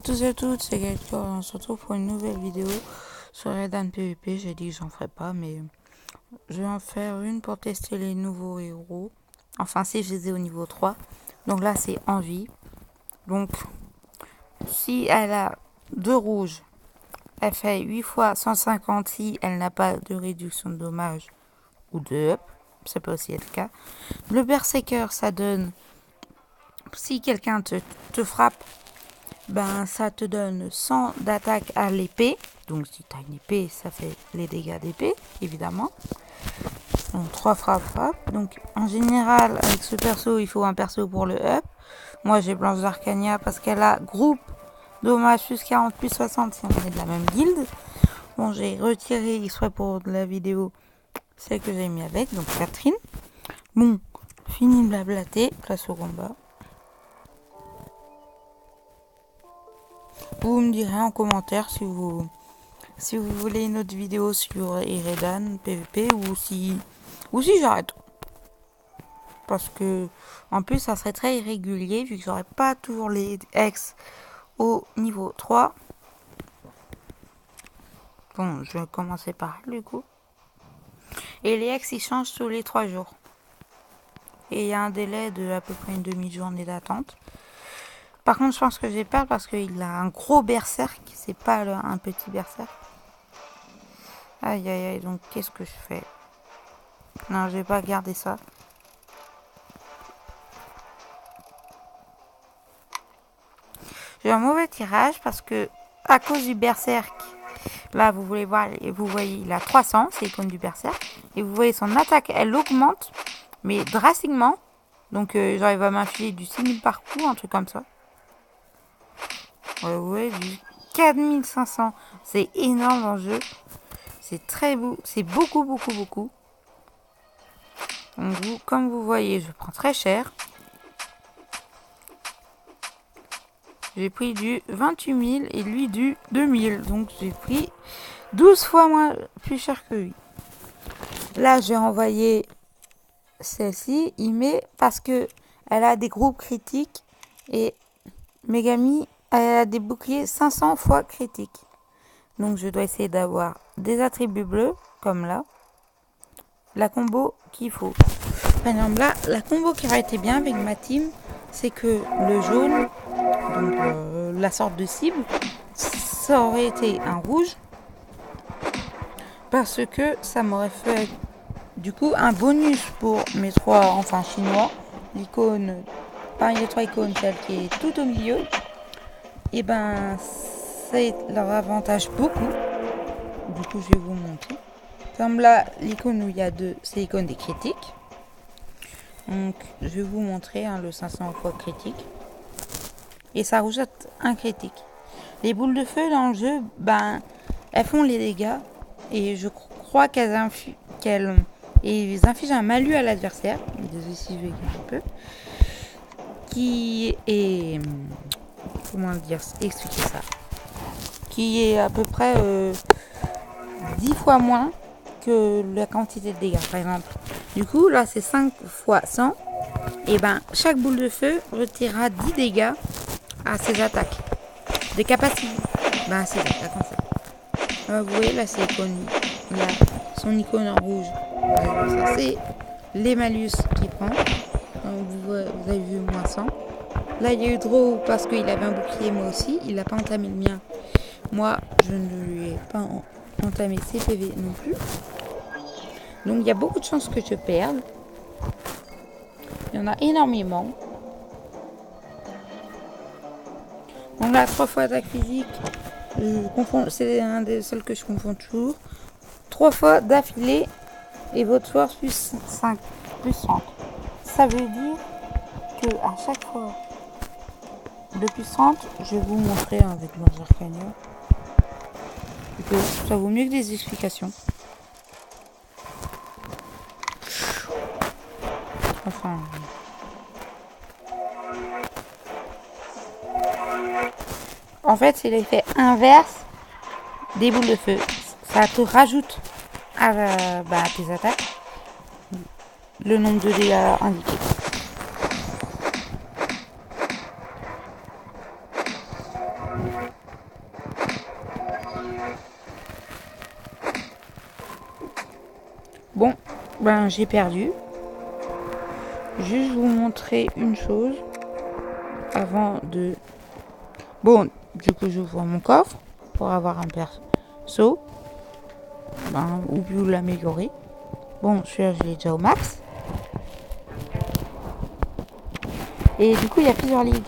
Tous et toutes, c'est Gaëtan, on se retrouve pour une nouvelle vidéo sur Redan PvP. J'ai dit que j'en ferai pas, mais je vais en faire une pour tester les nouveaux héros. Enfin, si je les ai au niveau 3. Donc là, c'est envie. Donc, si elle a 2 rouges, elle fait 8 fois 150 si elle n'a pas de réduction de dommages ou de up. Ça peut aussi être le cas. Le berserker, ça donne, si quelqu'un te frappe, ben ça te donne 100 d'attaque à l'épée. Donc si tu as une épée, ça fait les dégâts d'épée, évidemment. Donc 3 frappes. Donc en général, avec ce perso, il faut un perso pour le up. Moi j'ai Blanche d'Arcania parce qu'elle a groupe dommage plus 40 plus 60 si on est de la même guilde. Bon, j'ai retiré exprès pour la vidéo celle que j'ai mis avec, donc Catherine. Bon, fini de blablater, place au combat. Vous me direz en commentaire si vous voulez une autre vidéo sur Eredan PvP ou si j'arrête. Parce que en plus ça serait très irrégulier vu que j'aurais pas toujours les ex au niveau 3. Bon, je vais commencer par du coup. Et les ex ils changent tous les 3 jours. Et il y a un délai de à peu près une demi-journée d'attente. Par contre, je pense que j'ai peur parce qu'il a un gros berserk. C'est pas un petit berserk. Aïe aïe aïe, donc qu'est-ce que je fais? Non, je vais pas garder ça. J'ai un mauvais tirage parce que à cause du berserk, là vous voulez voir, vous voyez il a 300, c'est l'icône du berserk. Et vous voyez son attaque, elle augmente, mais drastiquement. Donc genre il va m'infliger du 6000 par coup, un truc comme ça. Ouais, du 4500. C'est énorme en jeu. C'est très beau, c'est beaucoup. Donc comme vous voyez, je prends très cher. J'ai pris du 28 000 et lui du 2000. Donc j'ai pris 12 fois moins plus cher que lui. Là, j'ai envoyé celle-ci. Il met parce que elle a des groupes critiques et Megami elle a des boucliers 500 fois critiques. Donc je dois essayer d'avoir des attributs bleus comme là. La combo qu'il faut. Par exemple là, la combo qui aurait été bien avec ma team, c'est que le jaune, donc la sorte de cible, ça aurait été un rouge parce que ça m'aurait fait du coup un bonus pour mes 3 enfants chinois. L'icône, parmi les 3 icônes, celle qui est tout au milieu, et ben c'est leur avantage beaucoup. Du coup je vais vous montrer. Comme là, l'icône où il y a 2, c'est l'icône des critiques. Donc je vais vous montrer le 500 fois critique. Et ça rejette un critique. Les boules de feu dans le jeu, ben, elles font les dégâts. Et je crois qu'elles infligent un malus à l'adversaire. Désolé si je vais un peu. Qui est... Comment dire, expliquer ça. Qui est à peu près 10 fois moins que la quantité de dégâts, par exemple. Du coup, là, c'est 5 fois 100. Et ben, chaque boule de feu retirera 10 dégâts à ses attaques. De capacité. Ben, c'est attaques en fait. Vous voyez, là, c'est icône. Là, son icône en rouge. Ça, c'est les malus qu'il prend. Vous avez vu, moins 100. Là, il y a eu draw parce qu'il avait un bouclier, moi aussi. Il n'a pas entamé le mien. Moi, je ne lui ai pas entamé ses PV non plus. Donc, il y a beaucoup de chances que je perde. Il y en a énormément. Donc là, 3 fois attaque physique. C'est un des seuls que je confonds toujours. 3 fois d'affilée. Et votre force plus 5, plus 30. Ça veut dire que à chaque fois de plus 30, je vais vous montrer avec mon Arcania. Que ça vaut mieux que des explications. Enfin. En fait, c'est l'effet inverse des boules de feu. Ça te rajoute à tes attaques le nombre de dégâts indiqués. Bon, ben j'ai perdu. Juste vous montrer une chose avant de... Bon, du coup j'ouvre mon coffre pour avoir un perso. Ou plus l'améliorer. Bon, celui-là je l'ai déjà au max. Et du coup il y a plusieurs ligues.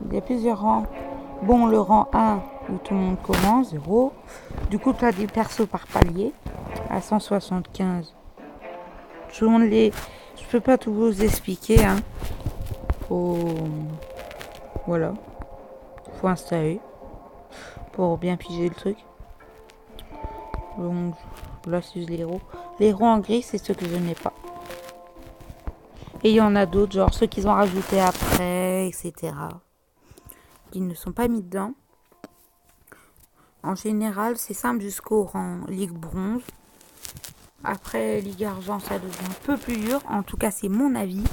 Il y a plusieurs rangs. Bon, le rang 1 où tout le monde commence, 0. Du coup tu as des persos par palier à 175. Je peux pas tout vous expliquer, hein. Voilà. Faut installer pour bien piger le truc. Donc là c'est les héros. Les héros en gris, c'est ceux que je n'ai pas. Et il y en a d'autres, genre ceux qu'ils ont rajoutés après, etc. Qui ne sont pas mis dedans. En général, c'est simple jusqu'au rang Ligue Bronze. Après Ligue Argent, ça devient un peu plus dur. En tout cas, c'est mon avis.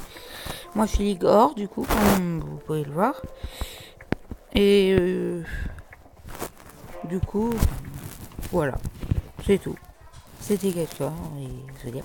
Moi, je suis Ligue Or, du coup, comme vous pouvez le voir. Et du coup, voilà. C'est tout. C'était quelque chose et je veux dire.